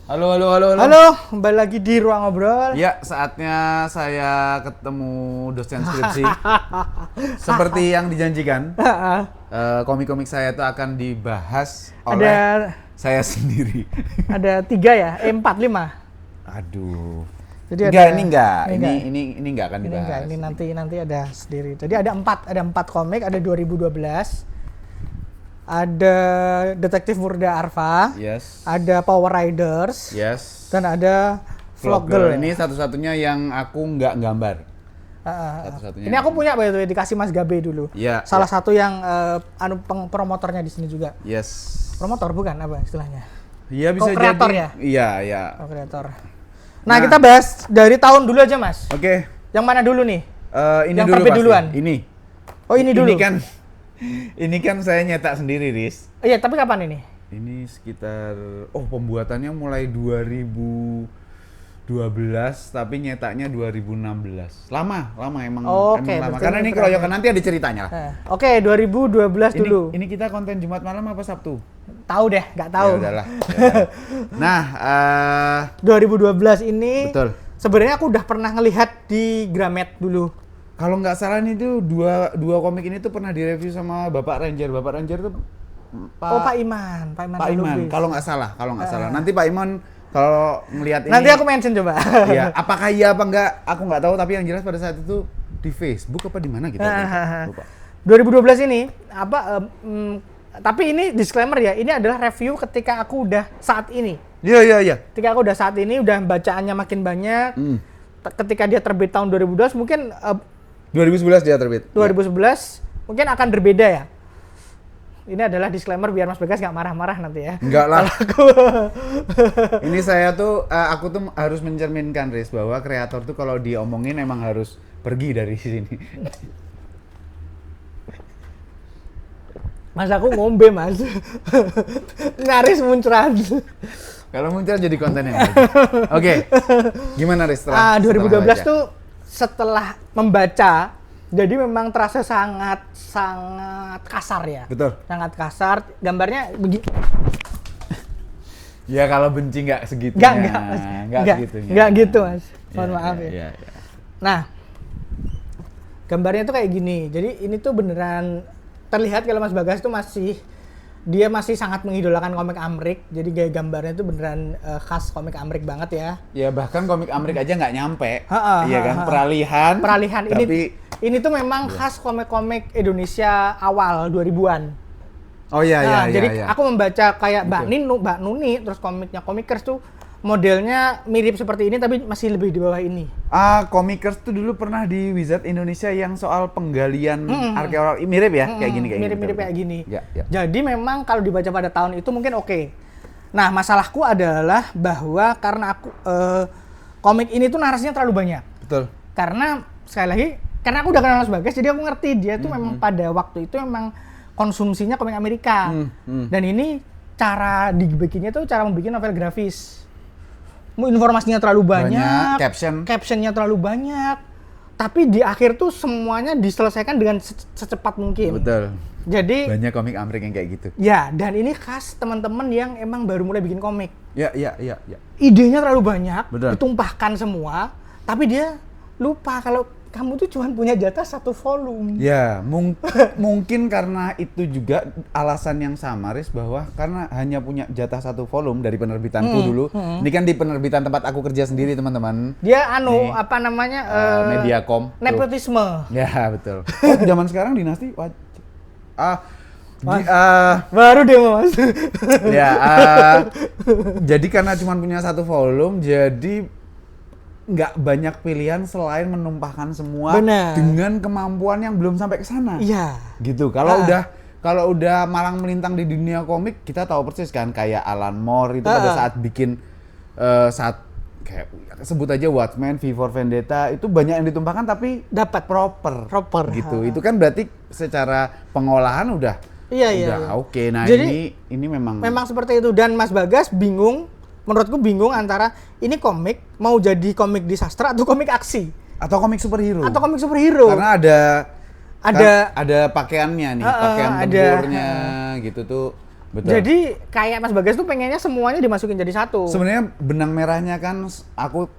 Halo, halo, halo, halo. Halo, kembali lagi di Ruang Ngobrol. Ya, saatnya saya ketemu dosen skripsi. Seperti yang dijanjikan, komik-komik saya itu akan dibahas oleh saya sendiri. Ada 3 ya? 4, 5. Aduh. Jadi enggak, ada, ini enggak akan dibahas. Ini nanti ada sendiri. Jadi ada 4 komik, ada 2012. Ada Detektif Murda Arfa, Yes. ada Power Riders, Yes. dan ada Vlog Girl. Girl. Ini satu-satunya yang aku nggak gambar. Satu-satunya. Ini aku punya, by the way, dikasih Mas Gabe dulu. Ya, Salah satu yang promotornya di sini juga. Yes. Promotor bukan apa istilahnya? Iya bisa jadi. Co-kreator ya? Iya, iya. Kreator. Nah, kita bahas dari tahun dulu aja, Mas. Oke. Yang mana dulu nih? Ini yang dulu terbit pasti. duluan? Ini. Oh, ini dulu. Ini kan saya nyetak sendiri, Riz. Iya, tapi kapan ini? Ini sekitar pembuatannya mulai 2012 tapi nyetaknya 2016. Lama emang Oke, lama. Karena ini keroyokan nanti ada ceritanya. Oke, 2012 dulu. Ini kita konten Jumat malam apa Sabtu? Tahu deh, nggak tahu. Ya udahlah. Nah, 2012 ini betul. Sebenarnya aku udah pernah ngelihat di Gramet dulu. Kalau nggak salah nih tuh dua komik ini tuh pernah direview sama Bapak Ranger. Bapak Ranger tuh Pak Iman. Pak Iman. Kalau nggak salah. Nanti Pak Iman kalau melihat ini. Nanti aku mention coba. Iya, apakah iya apa enggak? Aku nggak tahu. Tapi yang jelas pada saat itu di Facebook apa di mana gitu. Lupa. 2012 ini tapi ini disclaimer ya. Ini adalah review ketika aku udah saat ini. Iya. Ketika aku udah saat ini udah bacaannya makin banyak. Ketika dia terbit tahun 2012 mungkin 2011 dia terbit. 2011 mungkin akan berbeda ya. Ini adalah disclaimer biar Mas Bagas nggak marah-marah nanti ya. Enggak lah. Ini saya tuh, aku tuh harus mencerminkan, Riz, bahwa kreator tuh kalau diomongin emang harus pergi dari sini. Mas aku ngombe, Mas. Nyaris muncrat. Kalau muncul jadi kontennya. Oke. Gimana, Riz? 2012 tuh setelah membaca, jadi memang terasa sangat kasar ya. Betul. Sangat kasar. Gambarnya begini. Ya kalau benci nggak segitunya. Nggak segitunya. Nggak gitu, Mas. Mohon maaf ya. Iya. Nah, gambarnya tuh kayak gini. Jadi ini tuh beneran terlihat kalau Mas Bagas tuh dia masih sangat mengidolakan komik Amrik. Jadi gaya gambarnya tuh beneran khas komik Amrik banget ya. Ya bahkan komik Amrik aja nggak nyampe. Iya kan? Peralihan. Tapi ini tuh memang khas komik-komik Indonesia awal 2000-an. Oh iya. Jadi aku membaca kayak Mbak Nuni, terus komiknya Komikers tuh modelnya mirip seperti ini tapi masih lebih di bawah ini. Komikers tuh dulu pernah di Wizard Indonesia yang soal penggalian arkeolog mirip ya, kayak gini Mirip kayak gini. Ya. Jadi memang kalau dibaca pada tahun itu mungkin oke. Nah, masalahku adalah bahwa karena aku komik ini tuh narasinya terlalu banyak. Betul. Karena sekali lagi karena aku udah kenal Mas Bagas, jadi aku ngerti dia tuh memang pada waktu itu memang konsumsinya komik Amerika. Dan ini cara dibikinnya tuh cara membuat novel grafis. Informasinya terlalu banyak, captionnya terlalu banyak, tapi di akhir tuh semuanya diselesaikan dengan secepat mungkin. Betul. Jadi banyak komik Amrik yang kayak gitu. Ya, dan ini khas teman-teman yang emang baru mulai bikin komik. Ya. Idenya terlalu banyak, betul. Ditumpahkan semua, tapi dia lupa kalau kamu tuh cuma punya jatah 1 volume. Ya, mungkin karena itu juga alasan yang sama, Riz, bahwa karena hanya punya jatah 1 volume dari penerbitanku dulu. Ini kan di penerbitan tempat aku kerja sendiri, teman-teman. Dia Mediacom. Nepotisme. Ya, betul. Zaman sekarang dinasti baru deh, Mas. Ya, jadi karena cuma punya 1 volume, jadi nggak banyak pilihan selain menumpahkan semua. Bener. Dengan kemampuan yang belum sampai ke sana. Iya. Gitu. Kalau udah malang melintang di dunia komik, kita tahu persis kan kayak Alan Moore itu pada saat bikin kayak sebut aja Watchmen, V for Vendetta, itu banyak yang ditumpahkan tapi dapat proper gitu. Itu kan berarti secara pengolahan udah oke. Nah, jadi, ini memang seperti itu, dan Mas Bagas bingung. Menurutku bingung antara ini komik mau jadi komik di sastra atau komik aksi atau komik superhero. Karena ada pakaiannya nih, pakaian tempurnya gitu tuh Betul. Jadi kayak Mas Bagas tuh pengennya semuanya dimasukin jadi satu. Sebenarnya benang merahnya kan aku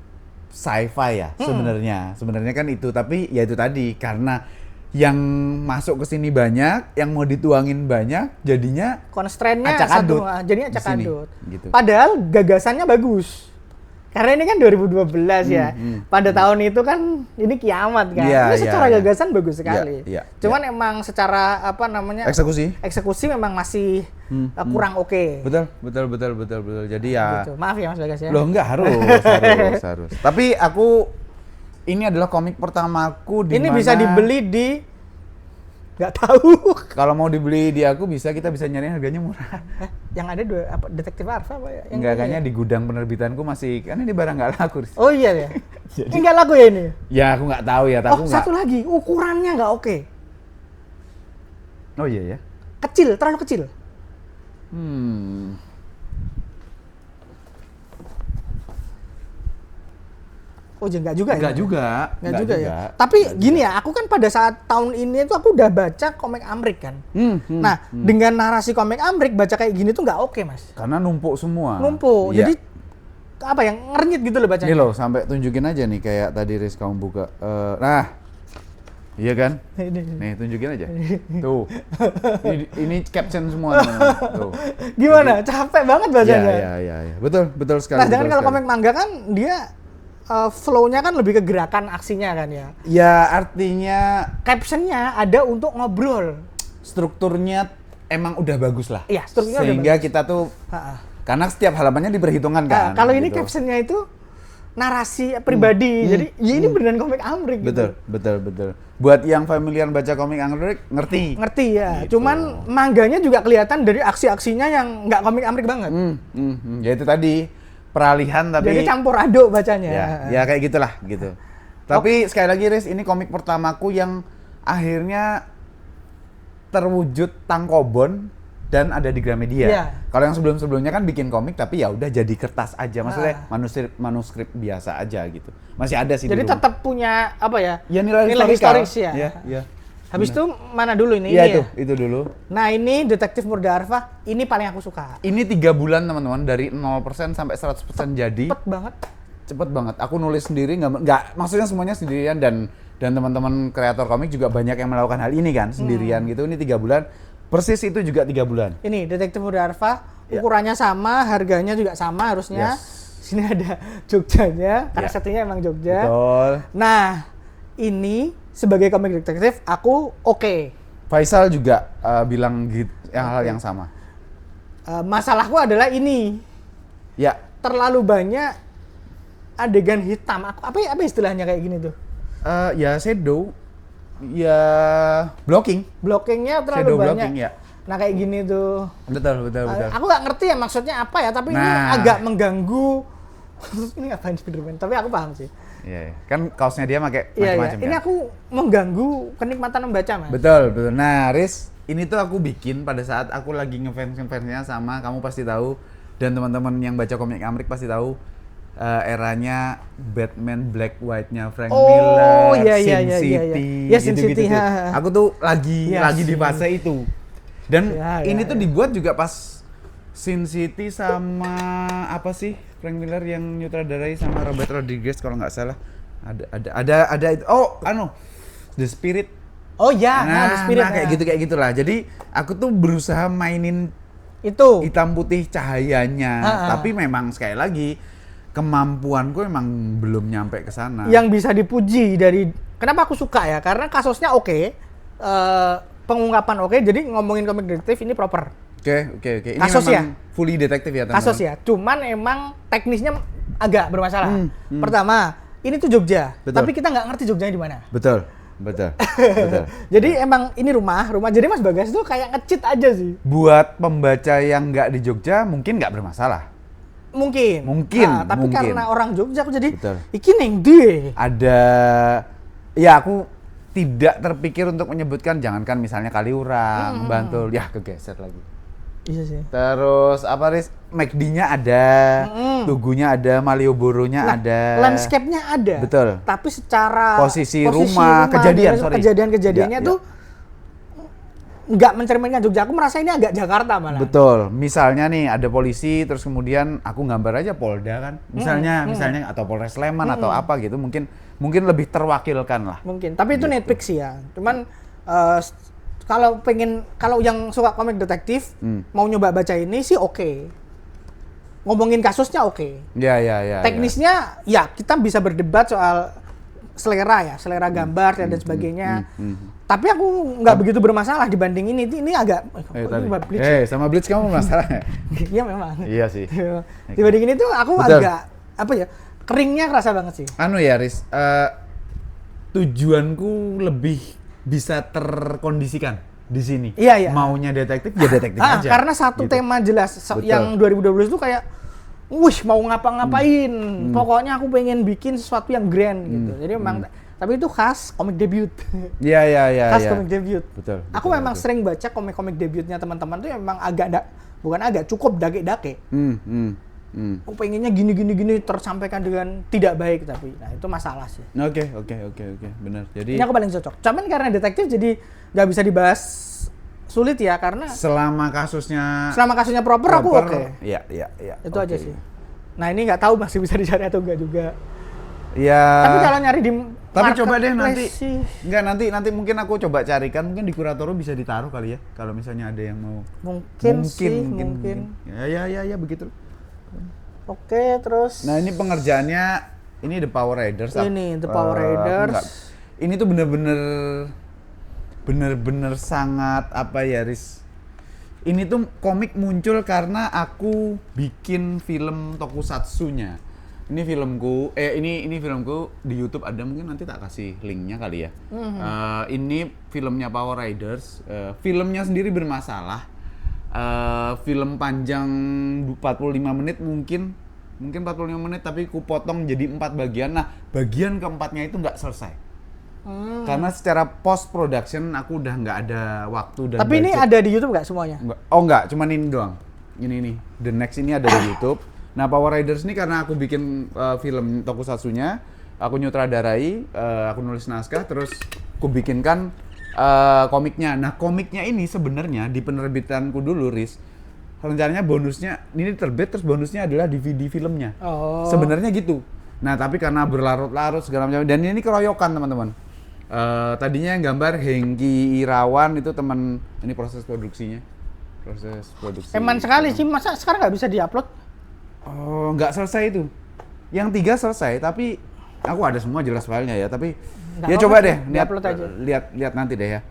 sci-fi ya sebenarnya. Sebenarnya kan itu, tapi ya itu tadi karena yang masuk ke sini banyak, yang mau dituangin banyak, jadinya Constraint-nya acak satu, adut jadinya di acak sini, adut. gitu. Padahal gagasannya bagus. Karena ini kan 2012 ya. Pada tahun itu kan ini kiamat kan. Iya, Ini iya, secara iya. gagasan bagus sekali. Iya, iya, Cuman emang secara apa namanya? eksekusi. Memang masih kurang oke. Betul. Jadi ya Gitu. Maaf ya Mas Bagas ya. loh enggak harus. Tapi ini adalah komik pertamaku di Ini mana bisa dibeli di nggak tahu. kalau mau dibeli di aku kita bisa nyari harganya murah. Yang ada Detektif Arfa apa ya? Yang Enggak, ini kayaknya ya? di gudang penerbitanku masih, kan ini barang nggak laku. Oh iya ya. Jadi- Ini nggak laku ya ini. Ya aku nggak tahu ya, tapi Oh satu lagi, ukurannya nggak oke. Oh iya ya. Kecil, terlalu kecil. Oh enggak juga ya? Enggak juga. Ya. Tapi gini ya, aku kan pada saat tahun ini tuh aku udah baca komik Amrik kan. Nah, dengan narasi komik Amrik baca kayak gini tuh nggak oke mas. Karena numpuk semua. Numpuk. Iya. Jadi apa yang ngerenyit gitu loh bacanya. Ini loh, sampai tunjukin aja nih kayak tadi Riz kamu buka. Nah, iya kan? Nih tunjukin aja. Tuh. Ini caption semua teman-teman. Tuh. Gimana? Capek banget bacanya. Iya. Betul sekali. Nah, jangan betul kalau sekali. komik manga kan dia flow-nya kan lebih ke gerakan aksinya kan ya. Ya artinya Captionnya ada untuk ngobrol. strukturnya emang udah bagus lah. Iya, strukturnya udah Sehingga kita tuh karena setiap halamannya diperhitungkan kan. Kalau ini gitu. captionnya itu narasi pribadi. Jadi ya ini beneran komik Amrik gitu. Betul. Buat yang familiar baca komik Amrik ngerti. Ngerti ya. Gitu. Cuman mangganya juga kelihatan dari aksi-aksinya yang nggak komik Amrik banget. Ya itu tadi peralihan tapi Jadi campur aduk bacanya. ya kayak gitulah gitu. Tapi sekali lagi Riz, ini komik pertamaku yang akhirnya terwujud tangkobon dan ada di Gramedia. Iya. Kalau yang sebelum-sebelumnya kan bikin komik tapi ya udah jadi kertas aja, maksudnya manuskrip biasa aja gitu. Masih ada sih Jadi dulu. tetap punya apa ya? Ya nilai historis ya. Iya. Habis itu mana dulu ini? Iya Ini itu, ya? itu dulu. Nah ini Detektif Murda Arfa, ini paling aku suka. Ini 3 bulan teman-teman, dari 0% sampai 100% jadi. Cepet banget. Cepet banget. Aku nulis sendiri, nggak maksudnya semuanya sendirian, dan teman-teman kreator komik juga banyak yang melakukan hal ini kan sendirian gitu. Ini 3 bulan. Persis itu juga 3 bulan. Ini Detektif Murda Arfa, Ya. ukurannya sama, harganya juga sama harusnya. Yes. Sini ada Jogjanya, karena Ya. settingnya emang Jogja. Betul. Nah, ini sebagai komik detektif aku oke. Faisal juga bilang gitu, hal yang sama. Masalahku adalah ini Ya, terlalu banyak adegan hitam. Apa istilahnya kayak gini tuh? ya shadow, ya blocking. Blockingnya terlalu Shadow banyak. blocking ya. Nah kayak gini tuh. Betul. Aku nggak ngerti ya maksudnya apa ya, tapi ini Nah. agak mengganggu. Ini ngapain Spiderman? Tapi aku paham sih. Iya. Kan kaosnya dia pakai Iya. macam-macam Ini kan. aku mengganggu kenikmatan membaca mas. Betul. Nah, Riz, ini tuh aku bikin pada saat aku lagi ngefans-fansnya sama, kamu pasti tahu, dan teman-teman yang baca komik Amrik pasti tahu, eranya Batman Black White-nya Frank Miller, iya, Sin iya. City, Ya, Sin gitu-gitu City, tuh. ha. Aku tuh lagi Iya di sih. fase itu. Dan Ya, ini ya, tuh ya. dibuat juga pas Sin City sama apa sih? Frank Miller yang nyutradarai sama Robert Rodriguez kalau nggak salah. Ada itu. Oh, The Spirit. Oh ya, The Spirit. Kayak gitulah. Jadi aku tuh berusaha mainin Itu. hitam putih cahayanya, Ha. tapi memang sekali lagi kemampuanku emang belum nyampe ke sana. Yang bisa dipuji dari kenapa aku suka ya? Karena kasusnya oke, pengungkapan oke. Jadi ngomongin komik detektif ini proper. Oke. Ini Kasus memang fully detektif ya, teman-teman. Kasus ya. Cuman emang teknisnya agak bermasalah. Pertama, ini tuh Jogja, Betul. tapi kita nggak ngerti Jogjanya di mana. Betul. Jadi emang ini rumah. Jadi Mas Bagas tuh kayak nge-cheat aja sih. Buat pembaca yang nggak di Jogja mungkin nggak bermasalah. Mungkin. Tapi Mungkin. karena orang Jogja aku jadi Betul. iki neng dia. Ada, ya aku tidak terpikir untuk menyebutkan, jangankan misalnya Kaliurang, Bantul, ya kegeser lagi. Iya sih. Terus apa Riz? McD-nya ada, Tugunya ada, Malioboro-nya ada. Landscape-nya ada. Betul. Tapi secara Posisi rumah, kejadian, sorry. kejadian-kejadiannya Ya, tuh nggak mencerminkan Jogja. Aku merasa ini agak Jakarta malah. Betul. Misalnya nih ada polisi terus kemudian aku gambar aja Polda kan. Misalnya atau Polres Sleman atau apa gitu mungkin lebih terwakilkan lah. Mungkin. Tapi itu Gitu. nitpick sih ya. Cuman kalau yang suka komik detektif mau nyoba baca ini sih oke. Ngomongin kasusnya oke. Ya. Teknisnya ya kita bisa berdebat soal selera gambar dan sebagainya. Tapi aku nggak begitu bermasalah dibanding ini. Ini agak sama Blitz kamu masalah. Iya memang. Iya sih. Dibanding ini tuh aku Betul. agak apa ya? Keringnya kerasa banget sih. Anu ya, Riz, tujuanku lebih bisa terkondisikan di sini. Iya. Maunya detektif ya detektif aja. Karena satu gitu. tema jelas Betul. yang 2012 itu kayak mau ngapa-ngapain. Pokoknya aku pengen bikin sesuatu yang grand gitu. Jadi memang tapi itu khas komik debut. Iya. Khas komik debut. Betul. Aku memang sering baca komik-komik debutnya teman-teman tuh memang cukup dake-dake. Aku pengennya gini tersampaikan dengan tidak baik tapi nah itu masalah sih. Oke, benar. Jadi Ini aku paling cocok. Cuman karena detektif jadi nggak bisa dibahas sulit ya karena selama kasusnya proper aku oke. Iya. Itu aja sih. Nah ini nggak tahu masih bisa dicari atau enggak juga. Ya. Tapi kalau nyari di Tapi coba deh nanti. sih. Nanti mungkin aku coba carikan mungkin di Kuratoro bisa ditaruh kali ya kalau misalnya ada yang mau. Mungkin. Ya begitu. Oke, terus. Nah ini pengerjaannya ini The Power Riders. Ini The Power Riders. Ini tuh bener-bener sangat apa ya, Riz? Ini tuh komik muncul karena aku bikin film tokusatsunya. Ini filmku di YouTube ada, mungkin nanti tak kasih linknya kali ya. Ini filmnya Power Riders. Filmnya sendiri bermasalah. Film panjang 45 menit mungkin 45 menit tapi ku potong jadi 4 bagian. Nah, bagian keempatnya itu nggak selesai. Karena secara post production aku udah nggak ada waktu dan Tapi budget. ini ada di YouTube nggak semuanya? Nggak, cuman ini doang. Ini The Next ini ada di YouTube. Nah, Power Riders ini karena aku bikin film tokusatsunya, aku nyutradarai, aku nulis naskah, terus aku bikinkan komiknya. Nah, komiknya ini sebenarnya di penerbitanku dulu, Riz. Rencananya bonusnya ini terbit terus bonusnya adalah DVD filmnya. Sebenarnya gitu. Nah, tapi karena berlarut-larut segala macam dan ini keroyokan, teman-teman. Tadinya yang gambar Hengki Irawan itu teman ini proses produksi. Eman sekali sih, masa sekarang nggak bisa diupload? Oh, nggak selesai itu. Yang 3 selesai, tapi aku ada semua jelas filenya ya. Tapi nggak ya coba deh lihat nanti deh ya.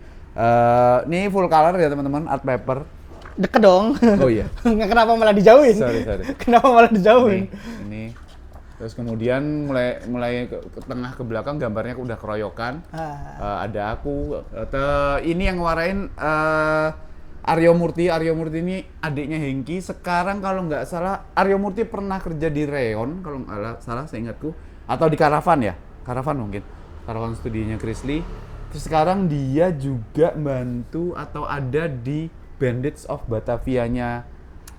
Ini full color ya teman-teman, art paper. Deket dong. Oh iya. Kenapa malah dijauhin? Sorry. Kenapa malah dijauhin? Ini. Terus kemudian mulai ke tengah ke belakang gambarnya udah keroyokan. Ada aku. Ini yang ngewarain Aryo Murti ini adiknya Hengki. Sekarang kalau nggak salah Aryo Murti pernah kerja di Reon kalau nggak salah seingatku, atau di Karavan ya, Karavan mungkin, Karavan studionya Chris Lee. Terus sekarang dia juga bantu atau ada di Bandits of Batavia-nya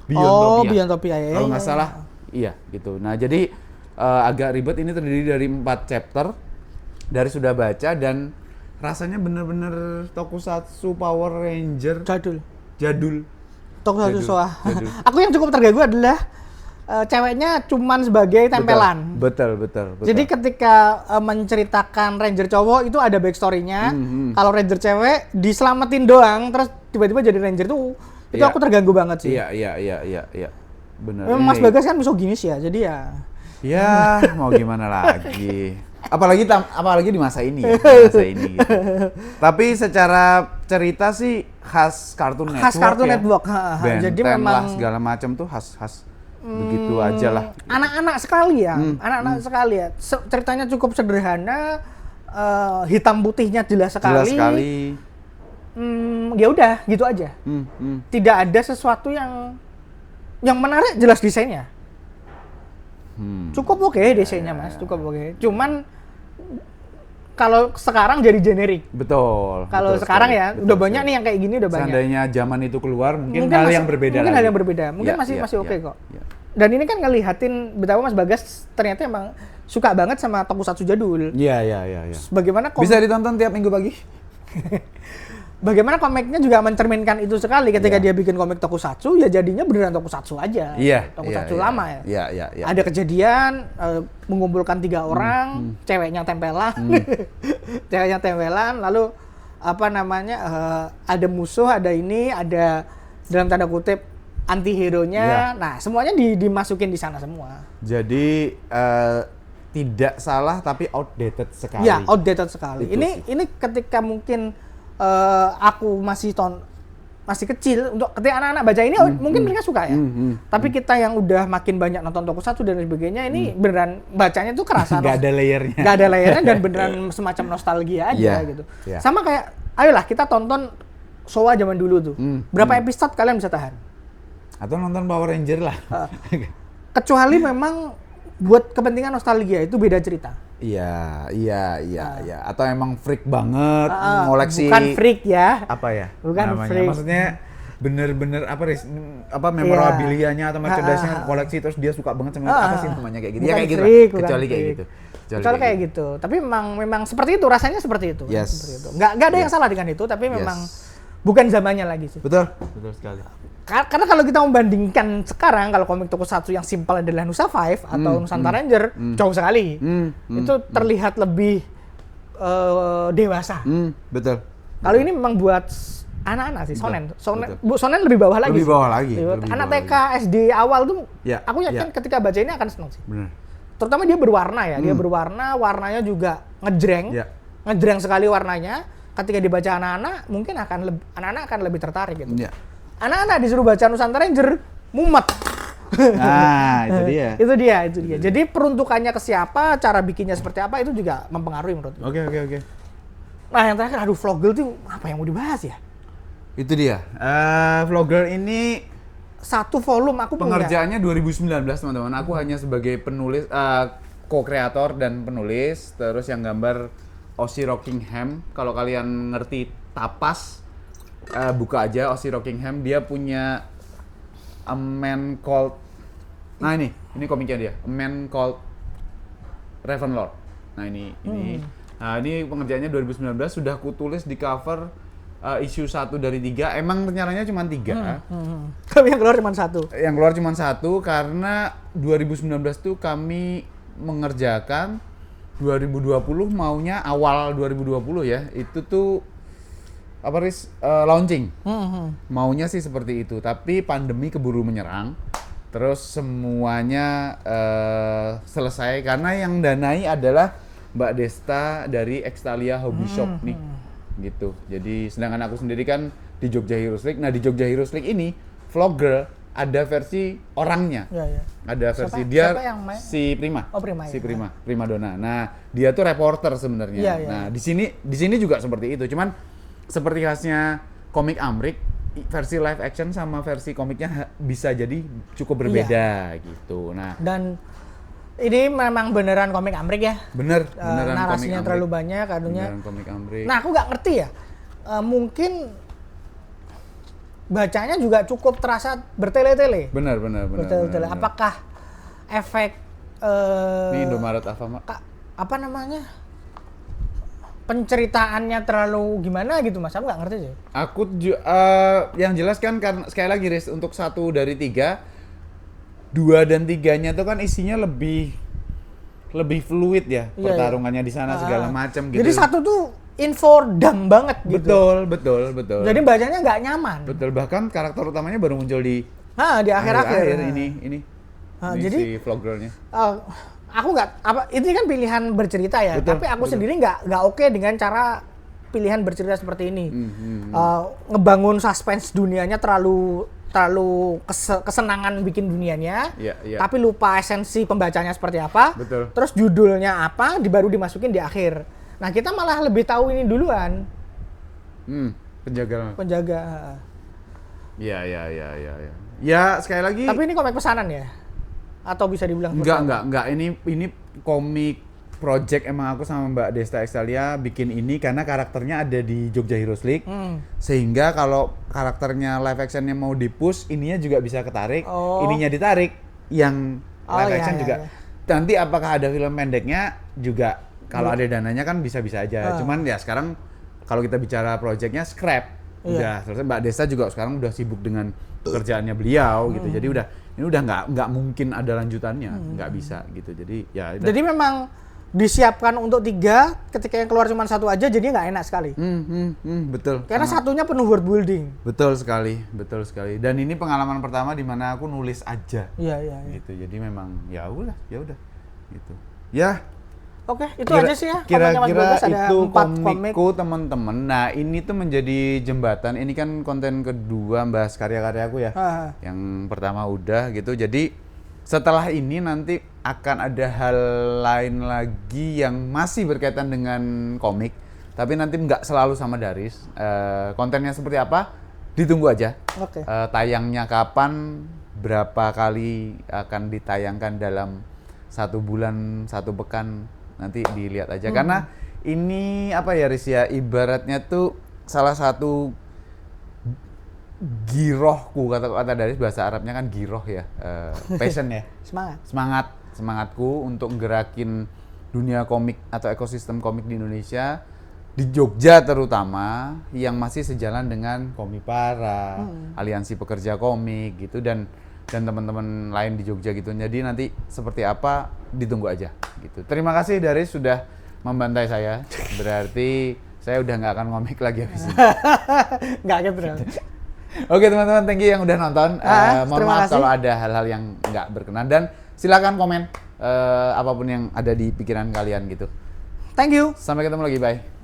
Biontopia ya. Kalau nggak salah, iya gitu. Nah jadi agak ribet, ini terdiri dari 4 chapter dari sudah baca dan rasanya bener-bener tokusatsu Power Ranger jadul. Tokusatsu Soa. Aku yang cukup terganggu adalah ceweknya cuman sebagai tempelan. Betul. Jadi ketika menceritakan Ranger cowok itu ada backstory-nya. Kalau Ranger cewek diselamatin doang, terus tiba-tiba jadi Ranger itu aku terganggu banget sih. Iya. Benar. Mas Bagas kan misoginis ya, jadi ya. Ya, mau gimana lagi? Apalagi di masa ini gitu. Tapi secara cerita sih khas Cartoon Network. Khas Cartoon Network. Jadi memang lah, segala macam tuh khas begitu aja lah. Anak-anak sekali ya. Sekali ya. Ceritanya cukup sederhana, hitam putihnya jelas sekali. Ya udah, gitu aja. Tidak ada sesuatu yang menarik, jelas desainnya. Cukup oke desainnya Mas, cukup oke. Cuman kalau sekarang jadi generik. Betul. Kalau sekarang ya udah banyak nih yang kayak gini, udah banyak. Seandainya zaman itu keluar mungkin hal yang berbeda. Mungkin hal yang berbeda. Mungkin masih oke kok. Dan ini kan ngelihatin betapa Mas Bagas ternyata emang suka banget sama tokusatsu jadul. Iya. Bagaimana bisa ditonton tiap minggu pagi? bagaimana komiknya juga mencerminkan itu sekali ketika Iya. dia bikin komik tokusatsu ya jadinya beneran tokusatsu aja. Iya, Tokusatsu iya, lama iya. ya. Iya. Ada kejadian mengumpulkan 3 orang, ceweknya tempelan, ceweknya tempelan, lalu apa namanya ada musuh, ada ini, ada dalam tanda kutip anti-hero-nya. Iya. Nah, semuanya dimasukin di sana semua. Jadi tidak salah tapi outdated sekali. Ya, outdated sekali. Itu Ini ketika mungkin aku masih kecil untuk ketika anak-anak baca ini mungkin mereka suka ya. Tapi kita yang udah makin banyak nonton tokusatsu dan sebagainya ini beneran bacanya tuh kerasa Nggak ada layernya. nggak ada layernya dan beneran semacam nostalgia aja Iya, gitu. iya. Sama kayak ayolah kita tonton Showa zaman dulu tuh. Berapa episode kalian bisa tahan? Atau nonton Power Ranger lah. Kecuali memang buat kepentingan nostalgia itu beda cerita. Iya. Atau emang freak banget ngoleksi. Bukan freak ya. Apa ya? Bukan namanya? freak. Maksudnya bener-bener apa memorabilianya atau merchandise-nya koleksi terus dia suka banget sama apa sih namanya kayak gitu. Bukan Ya kayak gitu. freak, bukan Kecuali kayak freak. gitu. Kecuali kayak gitu. Tapi memang seperti itu, rasanya seperti itu. Yes. Seperti itu. Nggak ada yang salah dengan itu, tapi memang bukan zamannya lagi sih. Betul sekali. Karena kalau kita membandingkan sekarang, kalau komik tokusatsu yang simpel adalah Nusa Five atau Nusantara Ranger, jauh sekali. Itu terlihat lebih dewasa. Betul. Kalau ini memang buat anak-anak sih, Betul, Shonen lebih bawah lagi. Lebih sih. bawah lagi, Lebih bawah. lebih Anak bawah TK, SD awal tuh, Ya, aku yakin ya. ketika baca ini akan senang sih. Benar. Terutama dia berwarna ya, dia berwarna, warnanya juga ngejreng, Ya. ngejreng sekali warnanya. Ketika dibaca anak-anak, mungkin anak-anak akan lebih tertarik gitu. Ya. Anak-anak disuruh baca Nusantara Ranger, mumet. Nah, itu dia. itu dia. Jadi peruntukannya ke siapa, cara bikinnya seperti apa itu juga mempengaruhi menurutku. Oke. Nah yang terakhir, aduh Vlogger tuh apa yang mau dibahas ya? Itu dia. Vlogger ini Satu volume aku punya. pengerjaannya 2019 teman-teman. Aku hanya sebagai penulis, co-kreator dan penulis. Terus yang gambar Ozzy Rockingham. Kalau kalian ngerti Tapas, buka aja Ozzy Rockingham. Dia punya A Man Called. Nah ini komiknya dia. A Man Called Ravenlord. Nah ini. Nah ini pengerjaannya 2019 sudah aku tulis di cover issue 1 dari 3. Emang rencananya cuma 3. Tapi yang keluar cuma satu. Yang keluar cuma 1 karena 2019 tuh kami mengerjakan 2020 maunya awal 2020 ya. Itu tuh launching. Maunya sih seperti itu, tapi pandemi keburu menyerang. Terus semuanya selesai karena yang danai adalah Mbak Desta dari Extalia Hobby Shop nih. Gitu. Jadi sedangkan aku sendiri kan di Jogja Heroes League. Nah, di Jogja Heroes League ini Vlogger ada versi orangnya. Ya. Ada versi Siapa yang main? si Prima. Oh, Prima, Si ya. Prima Donna. Nah, dia tuh reporter sebenarnya. Iya. Nah, di sini juga seperti itu. Cuman seperti khasnya komik Amrik, versi live action sama versi komiknya bisa jadi cukup berbeda gitu. Nah, Dan ini memang beneran komik Amrik ya. beneran Narasinya komik terlalu Amrik. banyak, anunya. Beneran komik Amrik. Nah, aku nggak ngerti ya. Mungkin bacanya juga cukup terasa bertele-tele. Bener. Bertele-tele. Apakah efek Ini Indomaret Alfamart. apa namanya? Penceritaannya terlalu gimana gitu Mas? Aku nggak ngerti sih. Yang jelas kan karena sekali lagi Riz, untuk 1 dari 3, 2 dan 3-nya tuh kan isinya lebih fluid ya, Iya, pertarungannya di sana segala macam gitu. Jadi satu tuh info dumb banget gitu. Betul. Jadi bacanya nggak nyaman. Betul, bahkan karakter utamanya baru muncul di Di akhir-akhir. ini. Nah, Ini jadi si vloggernya. aku nggak ini kan pilihan bercerita ya, Betul, tapi aku sendiri nggak oke dengan cara pilihan bercerita seperti ini. Ngebangun suspense dunianya terlalu kesenangan bikin dunianya, Iya. tapi lupa esensi pembacanya seperti apa. Betul. Terus judulnya apa, baru dimasukin di akhir. Nah kita malah lebih tahu ini duluan. Penjaga. Penjaga. Iya. Ya sekali lagi. Tapi ini komik pesanan ya? Atau bisa dibilang pesanan? Enggak. Ini komik project emang aku sama Mbak Desta Extalia bikin ini karena karakternya ada di Jogja Heroes League. Sehingga kalau karakternya live actionnya mau di-push, ininya juga bisa ketarik. Ininya ditarik, yang live action juga. Nanti apakah ada film pendeknya juga kalau ada dananya kan bisa-bisa aja. Cuman ya sekarang kalau kita bicara projectnya scrap, udah selesai. Mbak Desa juga sekarang udah sibuk dengan pekerjaannya beliau gitu. Jadi ini udah nggak mungkin ada lanjutannya, nggak bisa gitu. Jadi ya. Jadi memang disiapkan untuk 3, ketika yang keluar cuma 1 aja, jadi nggak enak sekali. Betul. Karena satunya penuh world building. Betul sekali. Dan ini pengalaman pertama di mana aku nulis aja. Iya. Gitu. Jadi memang ya udah gitu. Ya. Oke, itu aja sih ya. Kira-kira ada itu 4 komikku teman-teman. Nah, ini tuh menjadi jembatan. Ini kan konten kedua bahas karya-karyaku ya. Yang pertama udah gitu. Jadi setelah ini nanti akan ada hal lain lagi yang masih berkaitan dengan komik. Tapi nanti nggak selalu sama Daris. Kontennya seperti apa? Ditunggu aja. Oke. Tayangnya kapan? Berapa kali akan ditayangkan dalam 1 bulan, 1 pekan? Nanti dilihat aja. Karena ini apa ya Riz ya, ibaratnya tuh salah satu girohku, kata dari bahasa Arabnya kan giroh ya, passion ya. Semangatku untuk gerakin dunia komik atau ekosistem komik di Indonesia, di Jogja terutama, yang masih sejalan dengan Komipara, Aliansi Pekerja Komik gitu, dan teman-teman lain di Jogja gitu. Jadi nanti seperti apa ditunggu aja gitu. Terima kasih Daris sudah membantai saya. Berarti saya udah nggak akan ngomik lagi habis ini. Nggak gitu. Oke teman-teman, thank you yang udah nonton. Mohon maaf kalau ada hal-hal yang nggak berkenan, dan silakan komen apapun yang ada di pikiran kalian gitu. Thank you. Sampai ketemu lagi, bye.